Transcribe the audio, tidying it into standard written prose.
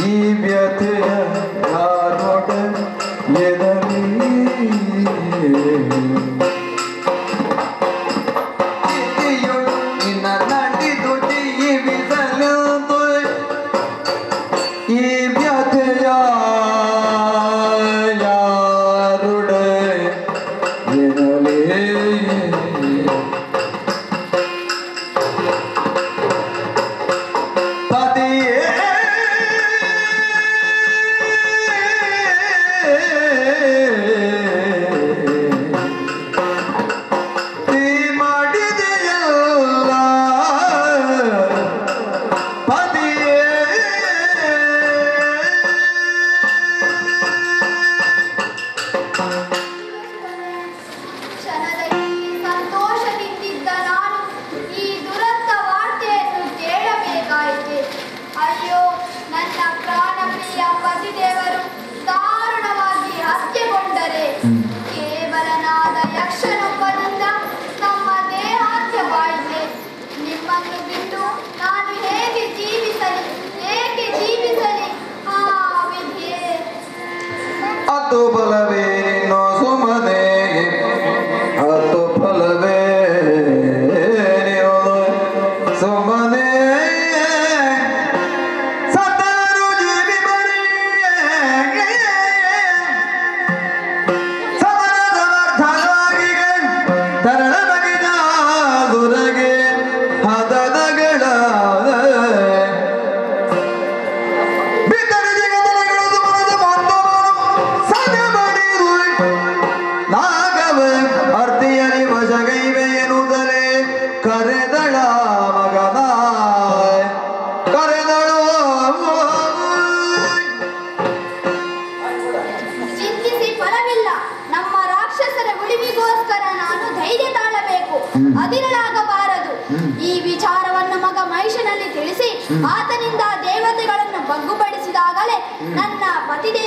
ಈ ವ್ಯಥೆಯ ಯಾರೊಡ ಎದರಿ ನಿನ್ನ ನಂಡಿದು ಜೀವಿಸಲು ಈ ವ್ಯಥೆಯ ಯಾರೊಡ ಎದಲೇ ಕೇವಲನಾದ ಯಕ್ಷನೊಬ್ಬನಿಂದ ನಮ್ಮ ದೇಹಾತ್ಯವಾಯಿತೆ. ನಿಮ್ಮನ್ನು ಬಿಟ್ಟು ನಾನು ಹೇಗೆ ಜೀವಿಸಲಿ, ಏಕೆ ಜೀವಿಸಲಿ? ಆ ವಿಧಿಯೇ. ಅದು ಬಲವೇ ನಿನ್ನೋ ಸುಮನೆ, ಅದು ಫಲವೇ ಸುಮನೆ. ಕರೆದಳ ಮಗನ ಕರೆದಳು. ಚಿಂತಿಸಿ ಫಲವಿಲ್ಲ. ನಮ್ಮ ರಾಕ್ಷಸರ ಉಳಿವಿಗೋಸ್ಕರ ನಾನು ಧೈರ್ಯ ತಾಳಬೇಕು, ಅದಿರಲಾಗಬಾರದು. ಈ ವಿಚಾರವನ್ನು ಮಗ ಮಹಿಷನಲ್ಲಿ ತಿಳಿಸಿ ಆತನಿಂದ ದೇವತೆಗಳನ್ನು ಬಗ್ಗುಪಡಿಸಿದಾಗಲೇ ನನ್ನ ಪತಿದೇವ